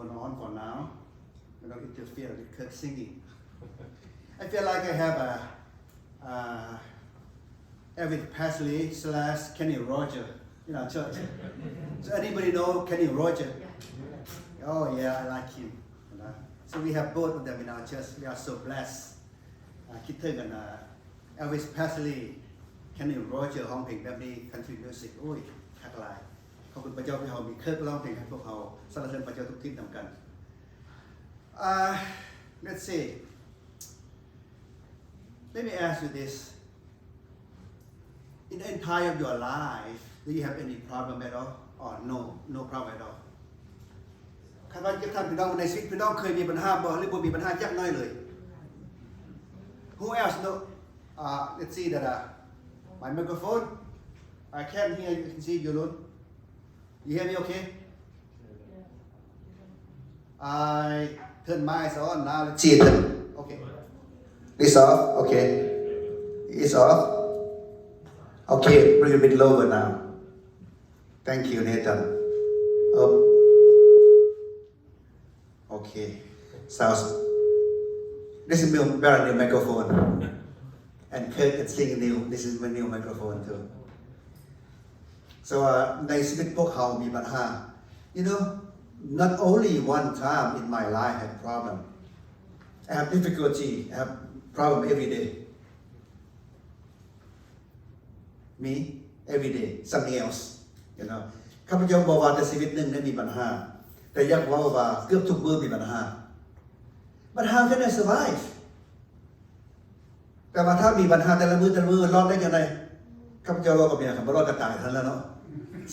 microphone on for now. I don't interfere with Kirk singing. I feel like I have a Elvis Presley / Kenny Rogers in our church. So anybody know Kenny Rogers? Oh yeah, I like him. So we have both of them in our church. We are so blessed. คิดถึงกัน Elvis Presley Kenny Rogers ร้องเพลงแบบนี้ country music โอ้ยคักหลายขอบคุณพระเจ้าที่เรามีเคิร์กร้องเพลงให้พวกเราสรรเสริญพระเจ้าทุกที่นำกัน let's see let me ask you this in the entire of your life do you have any problem at all or no problem at all คาดว่าจะท่านพี่น้องในชีวิตพี่น้องเคยมีปัญหาบ่หรือบ่มีปัญหาจักน้อยเลย Who else know let's see that my microphone I can't hear you can see you Lord you hear me okay I turn my eyes on now let's see it okay this off okay it's off okay bring it a bit lower now thank you Nathan up okay sounds this is very new microphone and Kirk can sing new this is my new microphone too so ในชีวิตพวกเขามีปัญหา you know not only one time in my life I had problem I have difficulty I have problem every day me every day something else you know ข้าพเจ้าบอกว่าแต่ชีวิตหนึ่งได้มีปัญหาแต่อยากว่าเกือบทุกมื้อมีปัญหา but how can I survive แต่ว่าถ้ามีปัญหาแต่ละมื้อรอดได้ยังไงข้าพเจ้ารอดกับเมียครับรอดกระต่ายทันแล้วเนาะ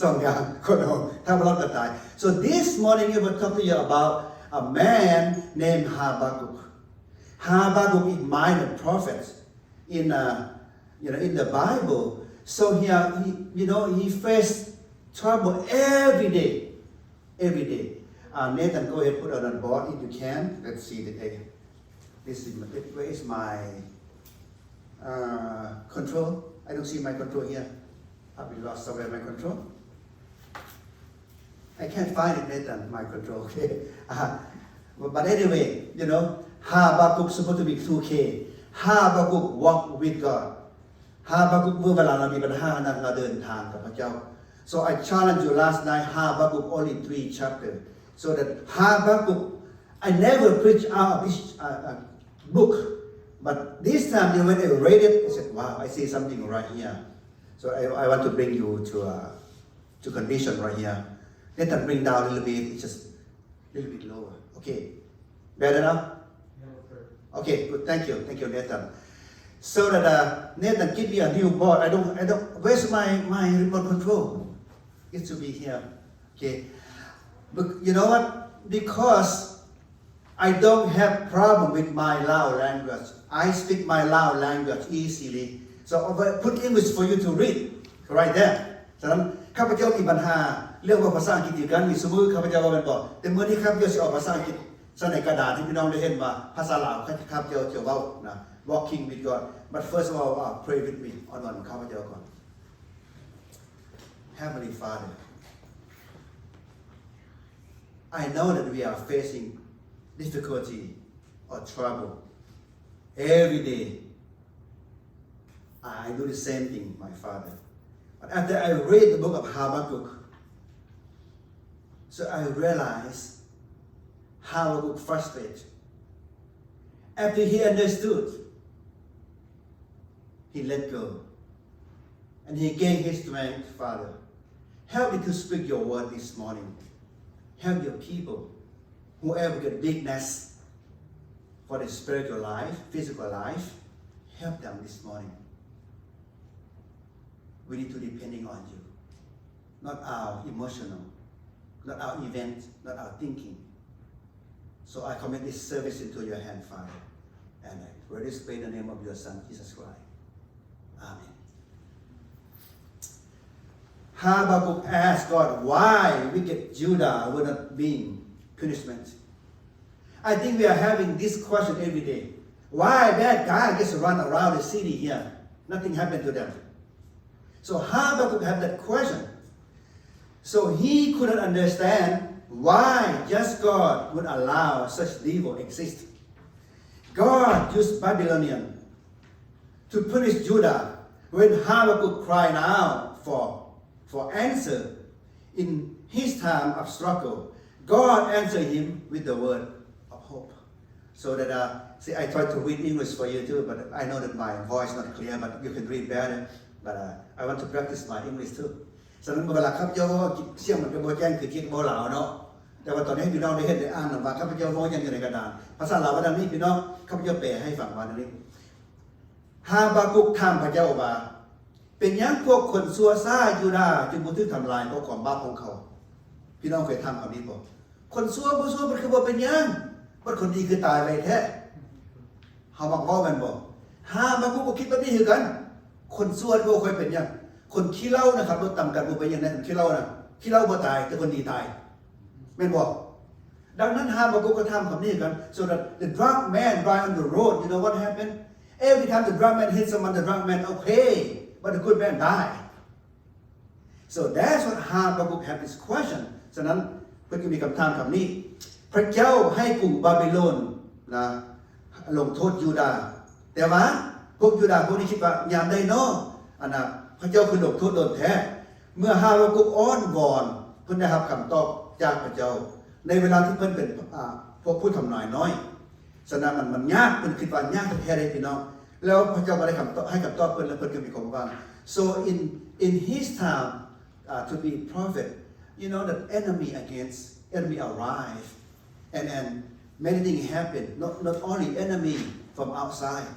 สองอย่างคนเราถ้ารอดกระต่าย so this morning I will talk to you about a man named Habakkuk Habakkuk is minor prophet in in the Bible so here he faced trouble every day Nathan go ahead put it on board if you can let's see the this is where is my control I don't see my control here I've been lost somewhere my control I can't find it Nathan my control okay but anyway Habakkuk supposed to be 2K Habakkuk walk with God Habakkuk เมื่อเวลาเรามีปัญหานั้นเราเดินทางกับพระเจ้า so I challenged you last night Habakkuk only 3 chapters so that Habakkuk I never preach out of this book but this time when I read it I said wow I see something right here so I want to bring you to condition right here let them bring down a little bit it's just a little bit lower okay better now okay good thank you Nathan so that Nathan give me a new board I don't where's my remote control it should be here okay but you know what because I don't have problem with my Lao language I speak my Lao language easily so I put English for you to read right there ฉะนั้นข้าพเจ้ามีปัญหาเรื่องว่าภาษาอังกฤษอยู่กันมีสมมุติข้าพเจ้าว่าเป็นบอกแต่เมื่อที่ข้าพเจ้าจะออกภาษาอังกฤษใส่ในกระดาษให้พี่น้องได้เห็นว่าภาษาลาวข้าพเจ้าจะเว้านะ walking with God but first of all pray with me อ่อนๆข้าพเจ้าก่อน Heavenly Father I know that we are facing difficulty or trouble every day I do the same thing my Father but after I read the book of Habakkuk so I realized Habakkuk frustrated after he understood he let go and he gained his strength Father help me to speak your word this morning help your people whoever get weakness for their spiritual life physical life help them this morning we need to depending on you not our emotional not our event not our thinking so I commit this service into your hand Father and I pray this in the name of your Son Jesus Christ Amen Habakkuk asked God why wicked Judah were not being punishment I think we are having this question every day why bad guy just run around the city here nothing happened to them so Habakkuk had that question so he couldn't understand why just God would allow such evil exist. God used Babylonian to punish Judah when Habakkuk cried out for answer in his time of struggle. God answered him with the word of hope. So that see, I try to read English for you too, but I know that my voice not clear, but you can read better. But I want to practice my English too. ฉะนั้นเวลาข้าพเจ้าว่าเสี่ยงมันเป็นโบแจ้งคือคิดโบเหลาเนาะแต่ว่าตอนนี้พี่น้องได้เห็นได้อ่านว่าข้าพเจ้าโบยังอยู่ในกระดานภาษาลาววันนี้พี่น้องข้าพเจ้าแปลให้ฟังวันนี้ฮาบากุกถามพระเจ้าว่าเป็นยังพวกคนซัวซ่ายูดาห์จึงบุทึกทำลายเพราะความบาปของเขาพี่น้องเคยทำคำนี้บอกคนซัวมันคือว่าเป็นยังว่าคนดีคือตายไปแท้เขาบอกว่ามันบอกฮาบากุกก็คิดแบบนี้เหมือนกันคนซัวก็เคยเป็นยังคนขี้เหล้านะครับรถต่ำกันบุไปยังไงคนขี้เหล้านะขี้เหล้าบ่ตายแต่คนดีตายแม่นบอกดังนั้นฮาบากุกก็ทำคำนี้กัน so that the drunk man ride on the road you know what happened every time the drunk man hit someone the drunk man okay but the good man die so that's what Habakkuk had this question ฉะนั้นเพื่อมีคำถามคำนี้พระเจ้าให้กรุงบาบิโลนนะลงโทษยูดาห์แต่ว่าพวกยูดาห์พวกนี้คิดว่ายามใดเนาะอันน่ะพระเจ้าคือลงโทษโดนแท้เมื่อฮาบากุกอ้อนวอนเพิ่นได้รับคำตอบจากพระเจ้าในเวลาที่เพิ่นเป็นพวกผู้ทำนายน้อยฉะนั้นมันยากเพิ่นคิดว่ายากแท้ๆพี่น้องแล้วพระเจ้าก็ได้คำตอบให้คำตอบเพิ่นแล้วเพิ่นก็มีความหวัง so in his time to be prophet you know that enemy arrive and many things happen not only enemy from outside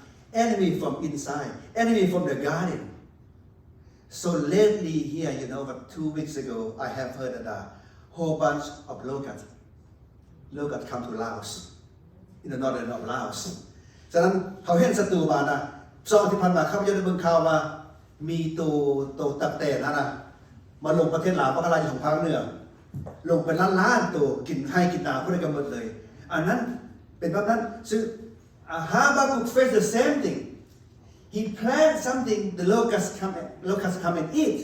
enemy from inside enemy from the garden so lately here you know but 2 weeks ago I have heard that a whole bunch of locusts come to Laos in the northern of Laos ฉะนั้นเขาเห็นศัตรูมานะสองที่ผ่านมาข้าพเจ้าได้เบิ่งข่าวว่ามีตัวตักแต่นะมาลงประเทศลาวพระราชของภาคเหนือลงเป็นล้านตัวกินให้กินนาผู้ใดกำหนดเลยอันนั้นเป็นแบบนั้นซึ่งHabakkuk faced the same thing he planned something the locusts come and eat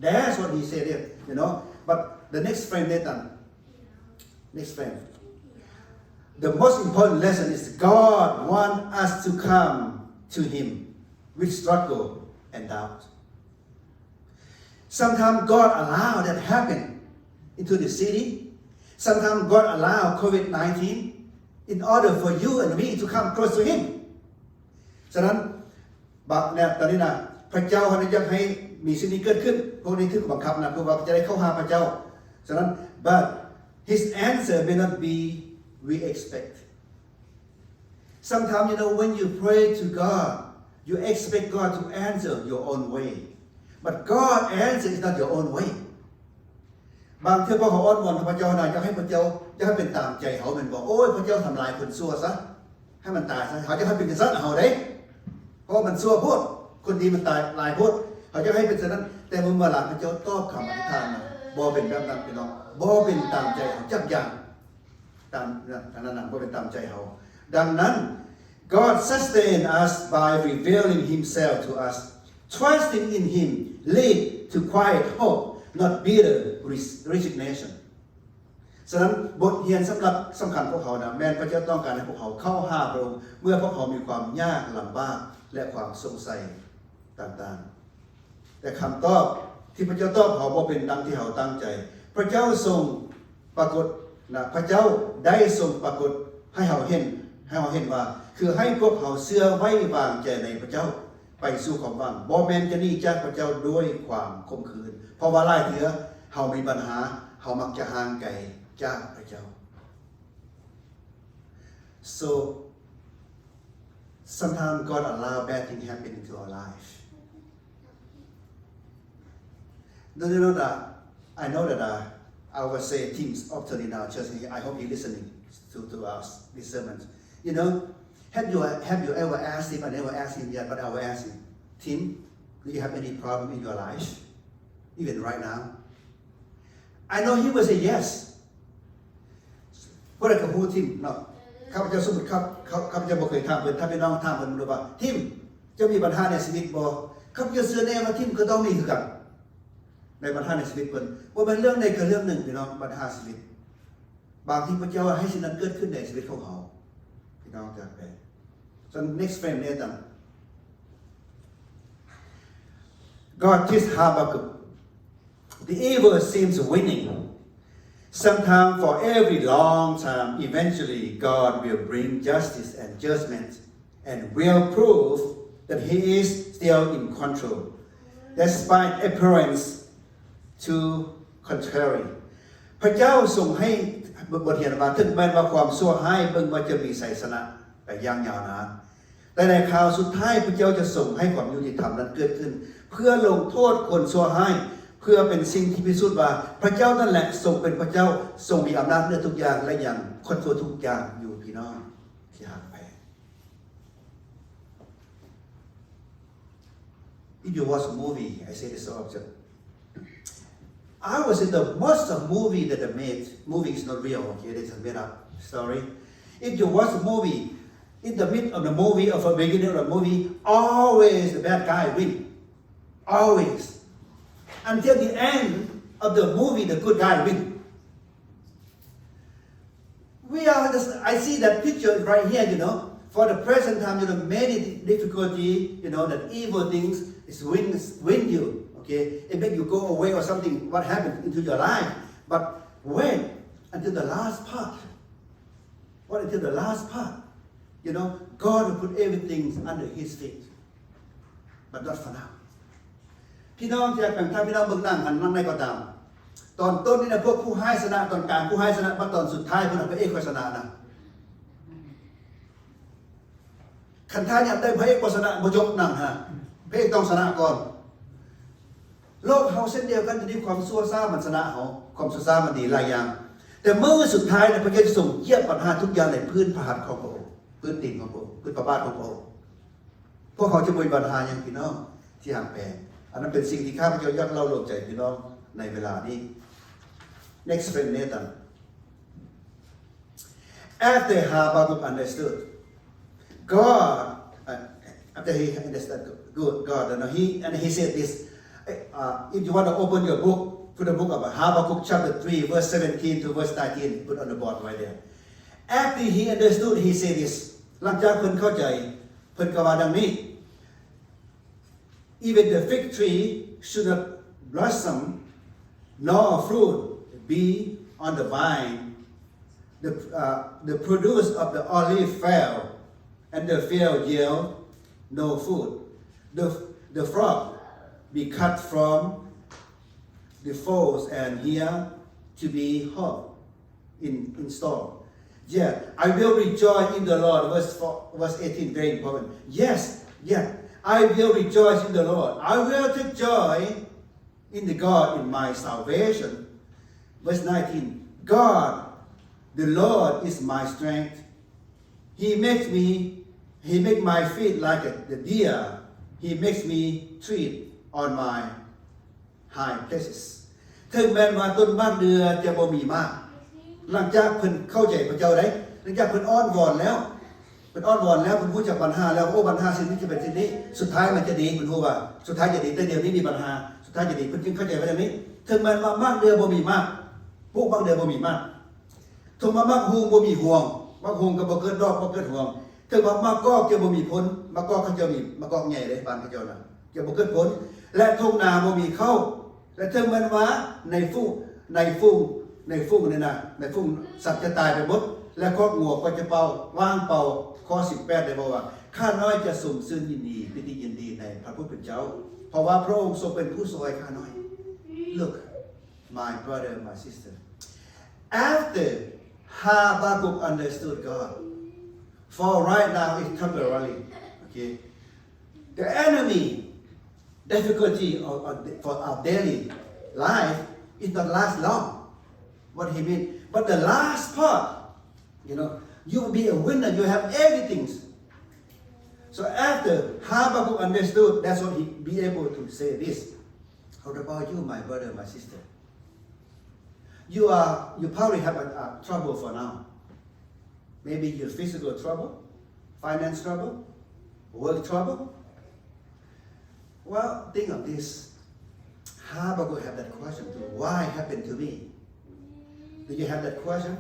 that's what he said here you know but the next frame Nathan next frame the most important lesson is God wants us to come to him with struggle and doubt sometimes God allow that happen into the city sometimes God allow COVID-19 in order for you and me to come close to him ฉะนั้นบักเนี่ยตอนนี้นะพระเจ้าเขาอยากให้มีสิ่งนี้เกิดขึ้นพวกนี้ถึงบังคับนะเพื่อว่าจะได้เข้าหาพระเจ้าฉะนั้น but his answer may not be we expect sometimes you know when you pray to God you expect God to answer your own way but God answer is not your own way บางเทื่อพอเขาอ้อนวอนพระเจ้านะอยากให้พระเจ้าอยากให้เป็นตามใจเขาเป็นบอกโอ้ยพระเจ้าทำลายคนชั่วซะให้มันตายซะเขาจะให้เป็นซะเอาได้เพราะมันชั่วพูดคนดีมันตายลายพูดเขาจะให้เป็นฉะนั้นแต่เมื่อหลังพระเจ้าตอบคำอธิษฐานนะบ่เป็นแบบนั้นพี่น้องบ่เป็นตามใจเขาจักอย่างตามนั้นบ่เป็นตามใจเขาดังนั้น God sustain us by revealing Himself to us trusting in Him lead to quiet hope not bitter resignation ฉะนั้นบทเรียนสำคัญพวกเขานะแม้พระเจ้าต้องการให้พวกเขาเข้าหาพระองค์เมื่อพวกเขามีความยากลำบากและความสงสัยต่างๆแต่คำตอบที่พระเจ้าตอบเขาบ่เป็นดังที่เขาตั้งใจพระเจ้าทรงปรากฏนะพระเจ้าได้ทรงปรากฏให้เขาเห็นว่าคือให้พวกเขาเชื่อไว้วางใจในพระเจ้าไปสู่ความหวังบ่แม่นจะหนีจากพระเจ้าด้วยความขมขื่นเพราะว่าหลายเทื่อเขามีปัญหาเขามักจะห่างไกลจากพระเจ้า so sometimes God allow bad things happen into our life don't you know that I know that I will say things often in our church I hope you're listening to us this sermon you know have you ever asked him I never asked him yet but I will ask him Tim do you have any problem in your life even right now I know he will say yes เพราะอะไรกับผู้ทิมเนาะข้าพเจ้าสมมติข้าพเจ้าบ่เคยถามเพิ่นถ้าพี่น้องถามเพิ่นรู้ว่าทิมเจ้ามีปัญหาในชีวิตบ่ข้าพเจ้าเชื่อแน่ว่าทิมก็ต้องมีคือกันในปัญหาในชีวิตเพิ่นว่าเป็นเรื่องใดก็เรื่องหนึ่งพี่น้องปัญหาชีวิต บางทีพระเจ้าให้สิ่งนั้นเกิดขึ้นในชีวิตของเขาพี่น้องจากไป so next frame เนี่ยต่าง God teaches Habakkuk the evil seems winning sometimes for every long time eventually God will bring justice and judgment and will prove that he is still in control despite appearance to contrary พระเจ้าทรงให้บทเรียนว่าถึงแม้ว่าความชั่วร้ายเบิ่งว่าจะมีไสยชนะแต่ยังยาวนานแต่ในคราวสุดท้ายพระเจ้าจะทรงให้ความยุติธรรมนั้นเกิดขึ้นเพื่อลงโทษคนชั่วร้ายเพื่อเป็นสิ่งที่พิสูจน์ว่าพระเจ้านั่นแหละทรงเป็นพระเจ้าทรงมีอำนาจเหนือทุกอย่างและยังคอนโทรลทุกอย่างอยู่พี่น้องที่หักแพง If you watch a movie, I say this so often. I was in the most of movie that they made. Movie is not real, okay? It's a made up story. If you watch a movie, in the middle of the movie, or the beginning of the movie, always the bad guy win. Always. Until the end of the movie, the good guy win. I see that picture right here, you know. For the present time, you know, many difficulty, you know, that evil things is win you. Okay, it make you go away or something. What happened into your life? But wait until the last part. What until the last part? You know, God will put everything under His feet, but not for now. พี่น้องจะแบ่งท่านพี่น้องเบื้องหน้าหันนั่งในก็ตามตอนต้นนี่นะพวกผู้ให้ชนะตอนกลางผู้ให้ชนะมาตอนสุดท้ายพวกนั้นพระเอกก็ชนะนะขันท่านอยากได้พระเอกก็ชนะบ่ยกนั่งฮะพระเอกต้องชนะก่อนโลกเขาเส้นเดียวกันจะมีความชั่วซ่ามันชนะเขาความชั่วซ่ามันดีหลายอย่างแต่เมื่อสุดท้ายนะพระเจ้าจะส่งเหยียบปัญหาทุกอย่างในพื้นพระหัตถ์ของพระองค์พื้นดินของพระองค์พื้นพระบาทของพระองค์พวกเขาจะมีปัญหาอย่างพี่น้องที่ห่างแปลงอันนั้นเป็นสิ่งที่ข้าพเจ้าอยากเล่าลงใจพี่น้องในเวลานี้ next friend Nathan after Habakkuk understood God after he understood God and he said this if you want to open your book to the book of Habakkuk chapter 3 verse 17 to verse 19 put on the board right there after he understood he said this หลังจากเพิ่นเข้าใจเพิ่นก็ว่าดังนี้Even the fig tree should not blossom, nor fruit be on the vine. The produce of the olive fail, and the field yield no food. The flock be cut from the folds, and here to be hot in store. Yeah, I will rejoice in the Lord. Verse 18, very important. Yes, yeah. I will rejoice in the Lord. I will take joy in the God in my salvation. Verse 19. God, the Lord is my strength. He makes my feet like the deer. He makes me tread on my high places. ถึงแม้ว่าต้นมากเดือจะบ่มีมากหลังจากเพิ่นเข้าใจพระเจ้าได้หลังจากเพิ่นอ้อนวอนแล้วเป็นอ้อนวอนแล้วคุณพูดจากปัญหาแล้วโอ้ปัญหาสิ่งนี้จะเป็นสิ่งนี้สุดท้ายมันจะดีคุณพูดว่าสุดท้ายจะดีแต่เดี๋ยวนี้มีปัญหาสุดท้ายจะดีคุณจึงเข้าใจว่าอย่างนี้ถึงมันมากเดือบ่มีมากพวกบางเดือบ่มีมากถึงมากห่วงบ่มีห่วงมากห่วงก็บ่เกิดดอกบ่เกิดห่วงถึงมากก็จะบ่มีผลมากก็เขาจะมีมากก็ใหญ่เลยบ้านเขาเจ้าน่ะจะบ่เกิดผลและทุ่งนาบ่มีเข้าและถึงมันว่าในฟุ้งนี่นะในฟุ้งสัตว์จะตายไปหมดและครอบงัวก็จะเป่าว่างเป่าข้อ18ได้บอกว่าข้าน้อยจะสุ่มซื่นยินดีปิติยินดีในพระผู้เป็นเจ้าเพราะว่าพระองค์ทรงเป็นผู้ทรงข้าน้อย Look my brother my sister after Habakkuk understood God for right now it's temporary okay the enemy difficulty for our daily life it not last long what he mean but the last part you know you will be a winner. You have everything. So after Habakkuk understood, that's what he be able to say this. How about you, my brother, my sister? You probably have a trouble for now. Maybe your physical trouble, finance trouble, work trouble. Well, think of this. Habakkuk have that question too. Why happened to me? Do you have that question?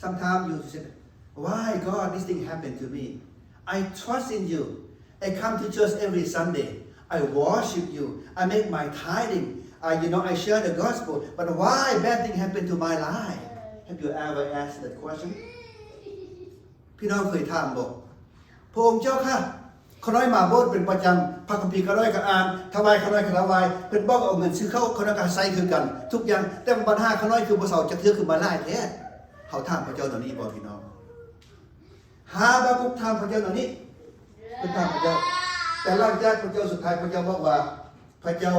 sometimes you say why God this thing happened to me I trust in you I come to church every Sunday I worship you I make my tithing I share the gospel but why bad thing happened to my life have you ever asked that question พี่น้องเคยถามบอกพระองค์เจ้าค่ะขน้อยมาโบสถ์เป็นประจำพระคัมภีร์ขน้อยก็อ่านถวายขน้อยก็ถวายเป็นบอกเอาเงินซื้อเข้าขน้อยก็ใส่คือกันทุกอย่างแต่ปัญหาขน้อยคือบ่เซาจะเทื่อคือมาไล่แท้เขาถามพระเจ้าตอนนี้บ่พี่น้องฮาบาคุกถามพระเจ้าตอนนี้เป็นถามพระเจ้าแต่หลังจากพระเจ้าสุดท้ายพระเจ้าบอกว่าพระเจ้า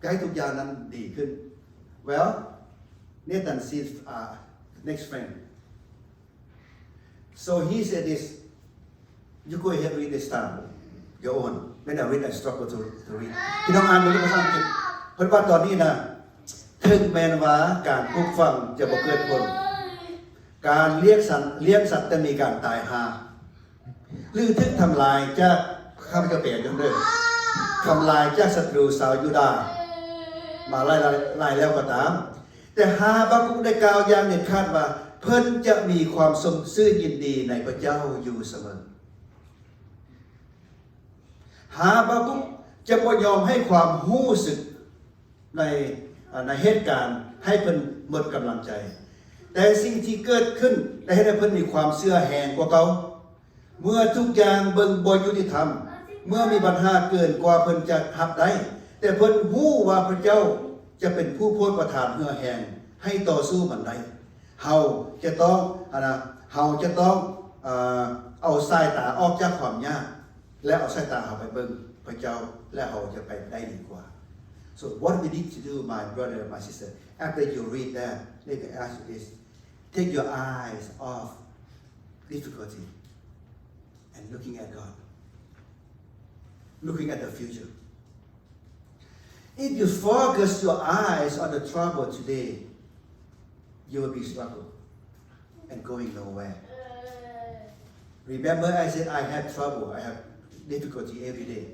จะให้ทุกอย่างนั้นดีขึ้น well Nathan sees next friend so he said this you go ahead read this time your own when I read I struggle to read พี่น้องอ่านดูภาษาอังกฤษเพราะว่าตอนนี้นะถึงแม้ว่าการปลูกฝังจะบ่เกิดผลการเลี้ยงสัตว์จะมีการตายหาหรือถึงทำลายจากข้าพเจ้าเปลี่ยนเรื่องทำลายจากศัตรูชาวยูดาห์มาไล่แล้วก็ตามแต่ฮาบาคุกได้กล่าวอย่างเด็ดขาดว่าเพิ่นจะมีความทรงซื่อยินดีในพระเจ้าอยู่เสมอฮาบาคุกจะบ่ยอมให้ความรู้สึกในเหตุการณ์ให้เพิ่นหมดกำลังใจแต่สิ่งที่เกิดขึ้นได้ให้เพิ่นมีความเชื่อแห่งกว่าเก่าเมื่อทุกอย่างเบิ่งบ่ยุติธรรมเมื่อมีปัญหาเกินกว่าเพิ่นจะรับได้แต่เพิ่นรู้ว่าพระเจ้าจะเป็นผู้โปรดประทานเหือแห่งให้ต่อสู้มันได้เฮาจะต้องเอาสายตาออกจากความยากและเอาสายตาเฮาไปเบิ่งพระเจ้าและเฮาจะไปได้ดีกว่า so what we need to do my brother my sister after you read that let me ask you this take your eyes off difficulty and looking at God looking at the future if you focus your eyes on the trouble today you will be struggle and going nowhere remember I said I have trouble I have difficulty every day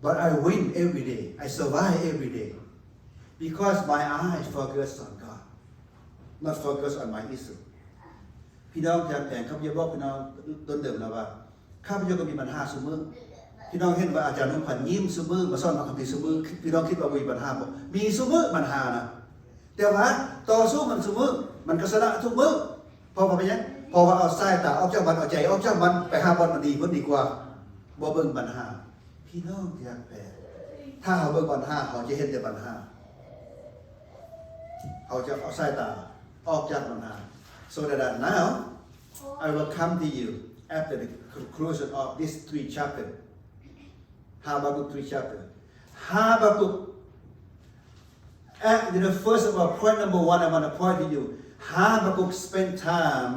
but I win every day I survive every day because my eyes focus on God not focus on my issue พี่น้องอยากแต่งข้าพเจ้าบอกพี่น้องต้นเดิมแล้วว่าข้าพเจ้าก็มีปัญหาเสมอพี่น้องเห็นว่าอาจารย์นุ่มพันยิ้มเสมอมาสอนมาคำพีเสมอพี่น้องคิดว่ามีปัญหาบ่มีเสมอปัญหานะแต่ว่าต่อสู้มันเสมอมันก็ชนะทุกมื้อพอว่าเป็นยังพอว่าเอาสายตาออกจากมันเอาใจออกจากมันไปหาบอลมันดีเพิ่นดีกว่าบ่เบิ่งปัญหาพี่น้องอยากแปลถ้าเฮาเบิ่งปัญหาเฮาจะเห็นแต่ปัญหาเฮาจะเอาสายตาออกจากปัญหา so that now I will come to you after the conclusion of these 3 chapters Habakkuk 3 chapters Habakkuk first of all point number 1 I want to point to you Habakkuk spent time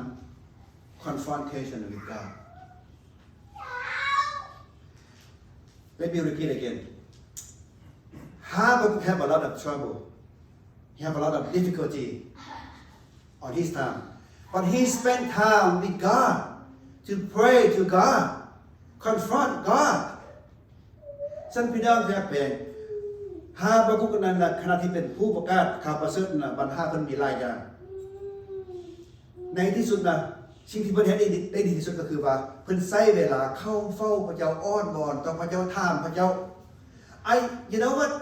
confrontation with God let me repeat again Habakkuk have a lot of trouble he have a lot of difficulty on his time but he spent time with God to pray to God confront God ฉันพี่น้องอยากแปลงฮาบาคุกนั้นขณะที่เป็นผู้ประกาศข่าวประเสริฐปัญหาเพิ่นมีหลายอย่างในที่สุดสิ่งที่เพิ่นเฮ็ดได้ดีที่สุดก็คือว่าเพิ่นใช้เวลาเข้าเฝ้าพระเจ้าอ้อนวอนต่อพระเจ้าถามพระเจ้าyou know what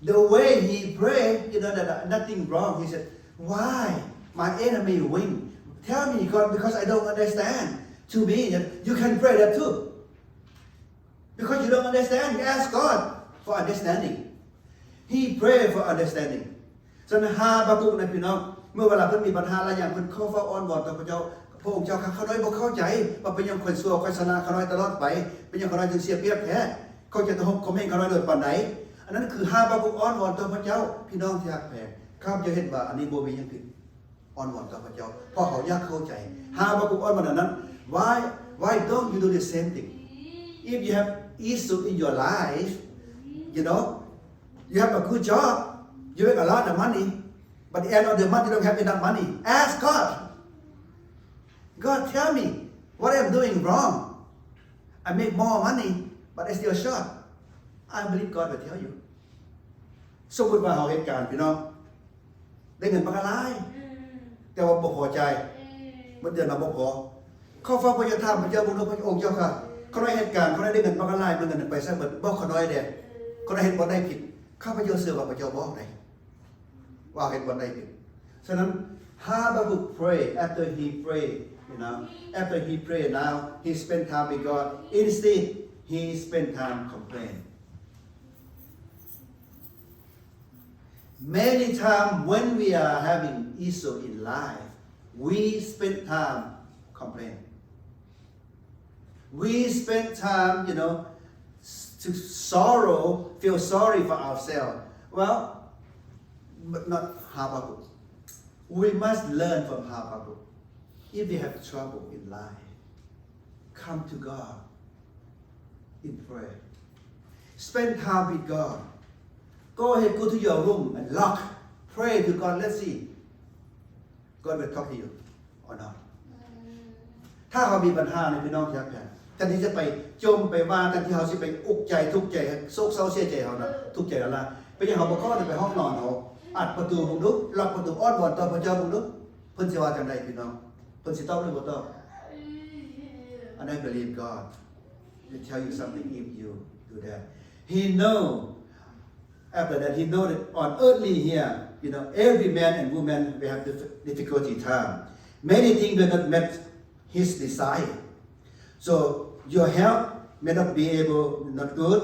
the way he prayed that nothing wrong he said why my enemy win tell me God because I don't understand to me you can pray that too because you don't understand you ask God for understanding he pray for understanding ฉะนั้นฮาบาคุกนะพี่น้องเมื่อเวลาเพิ่นมีปัญหาหลายอย่างเพิ่นเข้าเฝ้าอ้อนวอนต่อพระเจ้าพระองค์เจ้าข้าน้อยบ่เข้าใจว่าเป็นยังคนชั่วคนชนะข้าน้อยตลอดไปเป็นยังข้าน้อยถึงเสียเปรียบแท้เขาจะต้องคอมเมนต์ข้าน้อยโดยปานใดอันนั้นคือฮาบาคุกอ้อนวอนต่อพระเจ้าพี่น้องที่รักแท้ข้าพเจ้าเห็นว่าอันนี้บ่มีหยังผิดอ้อนวอนต่อพระเจ้าเพราะเขาอยากเข้าใจฮาบาคุกอ้อนวอนนั้น why don't you do the same thing if you have issue in your life you have a good job you make a lot of money but the end of the month you don't have enough money ask God tell me what I'm doing wrong I make more money but I still short I believe God will tell you สมมติว่าเราเหตุการณ์พี่น้องได้เงินบางรายแ แต่ว่าบ่พอใจมันเดือนมาบ่พอเขาฟังพระเจ้าถามพระเจ้าบุญพระองค์เจ้าค่ะเขาได้เหตุการณ์เขาได้เงินมากระลายเงินไปซะเหมือนบ่ขน้อยเด้เขาได้เห็นบ่ได้ผิดข้าพเจ้าเชื่อว่าพระเจ้าบอกได้ว่าเห็นบ่ได้ผิดฉะนั้น Habakkuk pray after he pray after he pray now he spend time with God instead he spend time complain many times when we are having issue in life we spend time complain we spend time to feel sorry for ourselves well but not Habakkuk we must learn from Habakkuk if we have trouble in life come to God in prayer spend time with God go ahead go to your room and lock pray to God let's see God will talk to you or not ถ้าเขามีปัญหาในพี่น้องครับแทนที่จะไปจมไปว่าแทนที่เขาสิไปอุกใจทุกข์ใจโศกเศร้าเสียใจเขานะทุกข์ใจแล้วล่ะไปยังเขาบ่เข้าไปห้องนอนเขาอัดประตูบุกลุกล็อกประตูอ้อนวอนต่อพระเจ้าบุกลุกเพิ่นสิว่าจังไดพี่น้องเพิ่นสิตอบหรือบ่ตอบ and I believe God will tell you something if you do that he know after that he know that on earthly here every man and woman will have difficulty time many things will not met his desire so your health may not be not good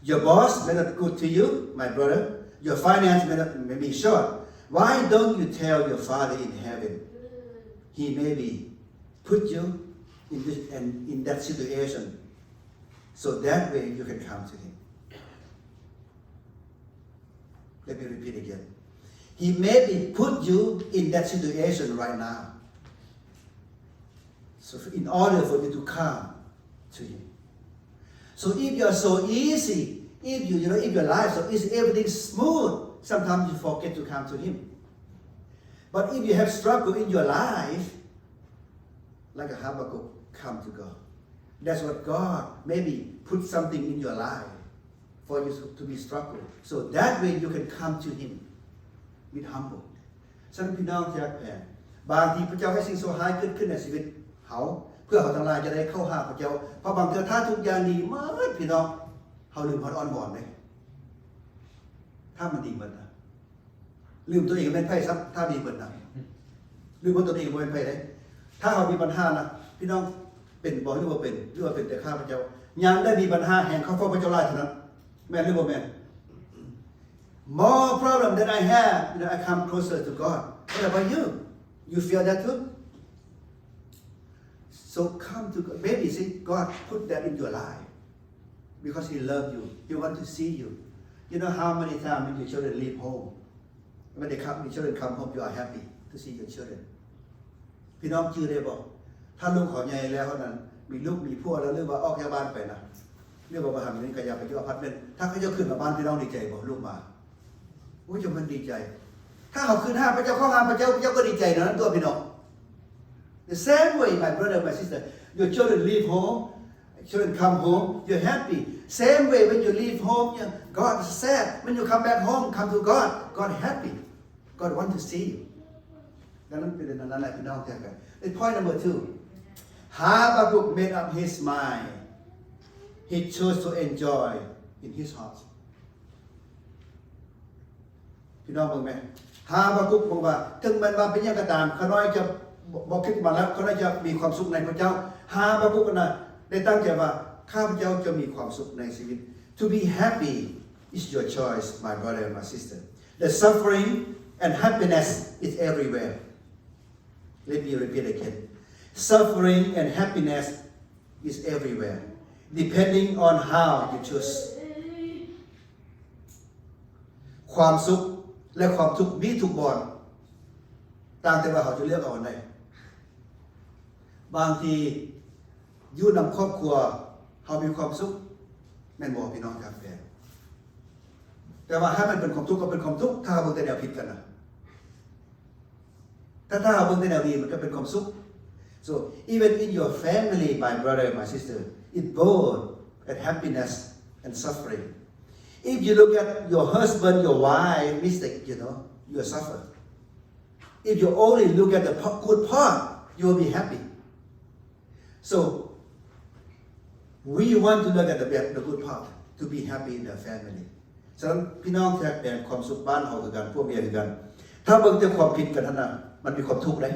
your boss may not good to you my brother your finance may be short why don't you tell your father in heaven he maybe put you in that situation so that way you can come to him let me repeat again he maybe put you in that situation right now so in order for you to come to him so if you're so easy if if your life so easy everything smooth sometimes you forget to come to him but if you have struggle in your life like a Habakkuk come to God that's what God maybe put something in your life for you to be struggle so that way you can come to him with humble ฉะนั้นพี่น้องที่รักแผ่บางทีพระเจ้าให้สิ่งโซฮายเกิดขึ้นในชีวิตเขาเพื่อเขาทั้งหลายจะได้เข้าหาพระเจ้าเพราะบางทีถ้าทุกอย่างดีมากพี่น้องเขาลืมพออ้อนวอนเลยถ้ามันดีเหมือนนะลืมตัวเองเป็นไพ่ซับถ้าดีเหมือนนะลืมว่าตัวเองเป็นไพ่เลยถ้าเขามีปัญหานะพี่น้องเป็นบอกหรือว่าเป็นแต่ข้าพระเจ้ายังได้มีปัญหาแห่งเขาฟ้องพระเจ้าไล่เท่านั้นแม่นหรือบ่แม่น more problem that I have I come closer to God what about you you feel that too so come to God maybe see God put that in your life because he love you he want to see you you know how many times when your children leave home when your children come home you are happy to see your children พี่น้องชื่อได้บอกถ้าลูกขอใหญ่แล้วเขานั้นมีลูกมีพวกแล้วเรื่องว่าออกจากบ้านไปนะเรื่องว่าประหารนี้ก็อยากไปอยู่อพาร์ตเมนต์ถ้าเขาจะขึ้นมาบ้านพี่น้องดีใจบอกลูกมาโอ้ยมันดีใจถ้าเขาขึ้นห้าพระเจ้าเข้าห้าพระเจ้าก็ดีใจนะตัวพี่น้อง the same way my brother my sister your children leave home children come home you're happy same way when you leave home God is sad when you come back home come to God happy God want to see you ดังนั้นเป็นนั้นแหละพี่น้องแท้กัน point number 2 Habakkuk made up his mind he chose to enjoy in his heart พี่น้องเบิ่งไหมฮาบาคุกบอกว่าถึงมันมาเป็นอย่างก็ตามเขาน้อยจะบอกคิดมาแล้วเขาน้อยจะมีความสุขในพระเจ้าฮาบาคุกนะได้ตั้งใจว่าข้าพเจ้าจะมีความสุขในชีวิต to be happy is your choice my brother and my sister the suffering and happiness is everywhere let me repeat again suffering and happiness is everywhere depending on how you choose ความสุขและความทุกข์มีทุกบอนต่างแต่ว่าเขาจะเลือกเอาอันใดบางทีอยู่นำครอบครัวเขามีความสุขแม่นบอกพี่น้องครับแต่ว่าให้มันเป็นความทุกข์ก็เป็นความทุกข์ถ้าเราเบิ่งแต่แนวผิดกันนะถ้าเราเบิ่งแต่แนวดีมันก็เป็นความสุข so even in your family my brother my sister it both at happiness and suffering if you look at your husband your wife mistake you suffer If you only look at the good part, you will be happy. So, we want to look at the good part to be happy in the family. ฉะนั้นพี่น้องแท็กแบ่งความสุขบ้านเขาคือกันพวกเมียคือกันถ้าเบิ่งแต่ความผิดกันท่านน่ะมันมีความทุกข์ได้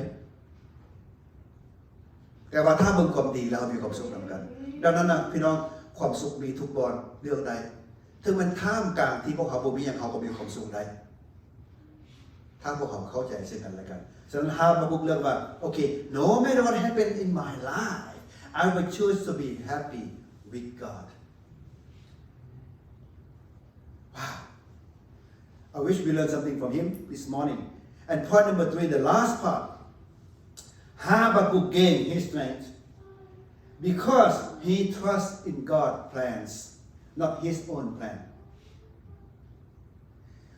แต่ว่าถ้าเบิ่งความดีแล้วมีความสุขนำกันดังนั้นนะพี่น้องความสุขมีทุกบอนเรื่องใดถึงมันท่ามกลางที่พวกเขาบ่มีอย่างเขาก็มีความสุขได้ถ้าพวกเขาเข้าใจซึ่งกันและกันฉะนั้นฮาบาคุกเรื่องว่าโอเค no matter what happen in my life I will choose to be happy with God wow I wish we learned something from him this morning and point number 3 the last part Habakkuk gained his strength because he trusts in God's plans, not his own plan.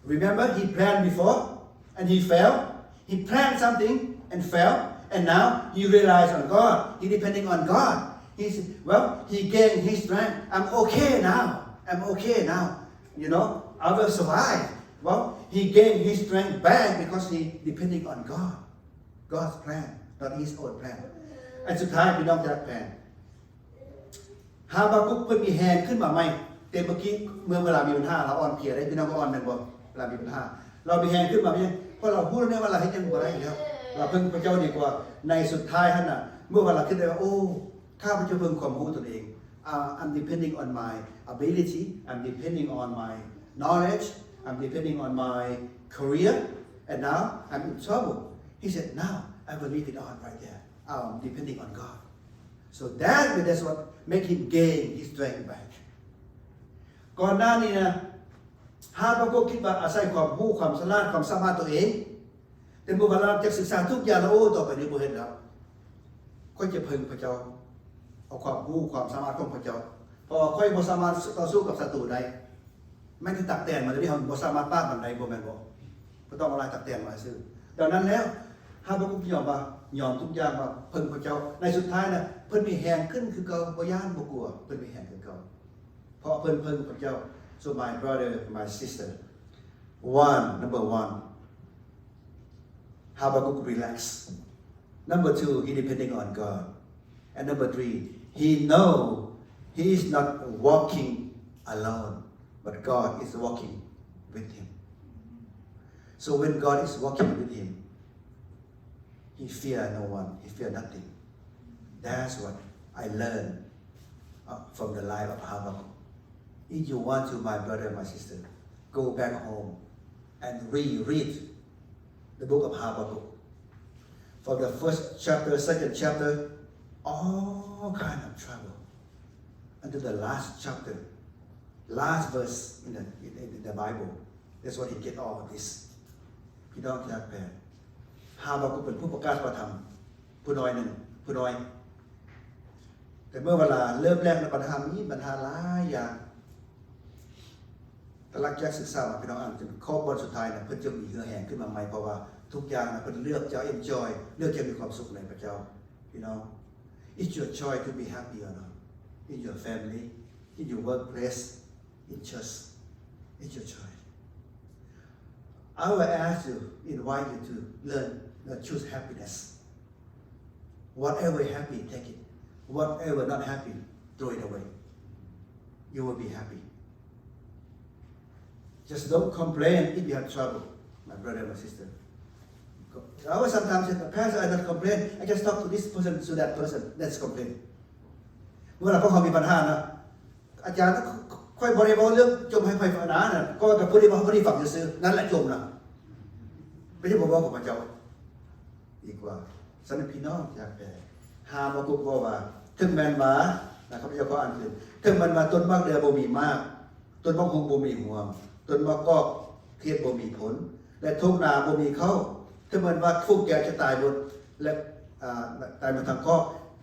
Remember, he planned before and he failed. He planned something and failed, and now he relies on God. He depending on God. He said, well, he gained his strength. I'm okay now. I'm okay now. You know, I will survive. Well, he gained his strength back because he depending on God. God's plan.Not his own plan อันสุดท้ายพี่น้องจากแผนฮาบาคุกเพิ่นมีแฮนขึ้นมาไหมเต็มเมื่อกี้เมื่อเวลามีปัญหาเราอ่อนเพลียได้พี่น้องก็อ่อนแม่นบ่เวลามีปัญหาเรามีแฮนขึ้นมาไหมเพราะเราพูดเนี่ยว่าเราให้ยังบ่ได้แล้วเราเพิ่งพระเจ้าดีกว่าในสุดท้ายท่านน่ะเมื่อเวลาคิดได้ว่าโอ้ข้าพเจ้าเพิ่งความรู้ตนเอง I'm depending on my ability I'm depending on my knowledge I'm depending on my career and now I'm in trouble he said now I will leave it on right there. Depending on God. So that's what make him gain his strength back. ก่อนหน้านี้นะฮาบาคุกคิดว่าอาศัยความรู้ความฉลาดความสามารถตัวเองแต่เมื่อเวลาจะศึกษาทุกอย่างแล้วโอ้ต่อไปนี้บ่เห็นแล้วก็จะพึ่งพระเจ้าเอาความรู้ความสามารถของพระเจ้าเพราะค่อยบ่สามารถต่อสู้กับศัตรูได้ไม่ได้ตักแตนมาเลยที่เฮาบ่สามารถต้านมันได้บ่แม่นบ่บ่ต้องเอาอะไรตักแตนมาซื้อดังนั้นแล้วฮาบาคุกยอมทุกอย่างว่าเพิ่งพระเจ้าในสุดท้ายนะเพิ่นมีแหงขึ้นคือเก่าบ่ย่านบ่กลัวเพิ่นมีแหงคือเก่าเพราะเพิ่นพระเจ้า so my brother my sister number one Habakkuk relax number 2 he depending on God and number 3 he know he is not walking alone but God is walking with him so when God is walking with him He fear no one. He fear nothing. That's what I learned from the life of Habakkuk. If you want to, my brother, my sister, go back home and reread the book of Habakkuk. From the first chapter, second chapter, all kind of trouble. Until the last chapter, last verse in the Bible. That's what he get all of this. You don't have bad.ฮาบาคุกเป็นผู้ประกาศพระธรรมผู้น้อยหนึ่งผู้น้อยแต่เมื่อเวลาเริ่มแรกในปัญหานี้ปัญหาหลายอย่างแต่หลังจากศึกษาพี่น้องอ่านจนข้อบทสุดท้ายนะเพื่อจะมีเหือแห้งขึ้นมาใหม่เพราะว่าทุกอย่างนะเพื่อเลือกจะ enjoy เลือกจะมีความสุขในพระเจ้าพี่น้อง It's your choice to be happy or not in your family in your workplace in church It's your choice I will ask you invite you to learn.choose happiness. Whatever happy, take it. Whatever not happy, throw it away. You will be happy. Just don't complain if you have trouble, my brother and my sister. I will sometimes say, Pastor, I don't complain. I just talk to this person, to that person. Let's complain. เมื่อเราพวกเขามีปัญหานะอาจารย์ค่อยบริบทเรื่องจมให้ค่อยฝันนะก็กับผู้ที่ฝังซื้อนั่นแหละจมนะไม่ใช่บอกว่าของพระเจ้าดีกว่าสำหรับพี่น้องอยากแต่ฮาบาคุกบอกว่าถึงแมนมานะครับพระเจ้าก็อ่านถึงถึงมันมาต้นมากเดือบ่มีมากต้นมะฮุงบ่มีห่วงต้นมะกอกเทียนบ่มีผลและทุ่งนาบ่มีเข้าถึงมันว่าฟุกแกจะตายหมดและตายมาทางข้อ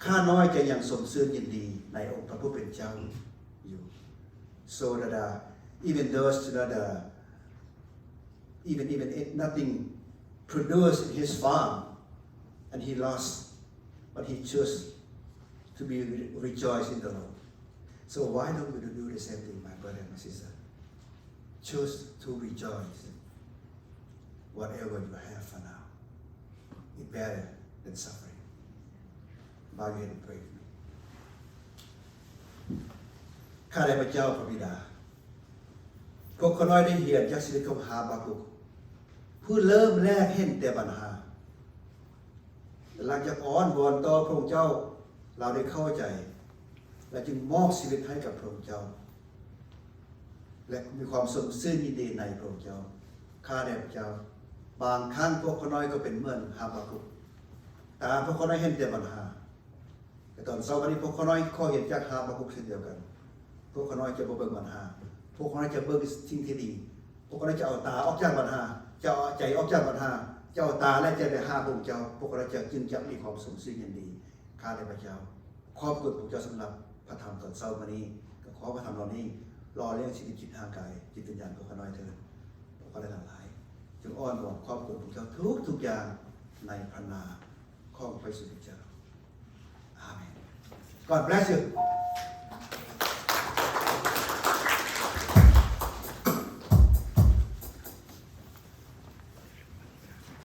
ข้าน้อยจะยังสมซื่อยินดีในองค์พระผู้เป็นเจ้าอยู่ so that even those that even nothing produced in his farm and he lost but he chose to be rejoiced in the Lord so why don't we do the same thing my brother and my sister choose to rejoice whatever you have for now is better than suffering. Bow your head and pray with me. ข้าแต่พระเจ้าพระบิดาพวกคนน้อยได้เหียนจากชีวิตของฮาบาคุกผู้เริ่มแรกเห็นแต่ปัญหาหลังจากอ้อนวอนต่อพระองค์เจ้าเราได้เข้าใจและจึงมอบชีวิตให้กับพระองค์เจ้าและมีความสมซื่อยินดีในพระองค์เจ้าข้าแต่พระเจ้าบางครั้งพวกคนน้อยก็เป็นเหมือนฮาบาคุกตาพวกคนน้อยเห็นแต่ปัญหาแต่ตอนเช้าวันนี้พวกคนน้อยข้อเห็นจากฮาบาคุกเช่นเดียวกันพวกคนน้อยจะบ่เบิ่งปัญหาพวกคนน้อยจะเบิ่งสิ่งที่ดีพวกคนน้อยจะเอาตาออกจากปัญหาจะเอาใจออกจากปัญหาจะเอาตาและใจไปหาพระองค์เจ้าพวกเราจะจึงจะมีความสมซื่อยินดีข้าแต่พระเจ้าขอบคุณพระเจ้าสำหรับพระธรรมตอนเช้าวันนี้ก็ขอพระธรรมเหล่านี้รอเลี้ยงชีวิตจิตทางกายจิตวิญญาณของข้าน้อยเถิดพวกเราทั้งหลายจึงอ้อนวอนขอบคุณพระเจ้าทุกอย่างในพระนามของพระสุริเจ้าอาเมน God bless you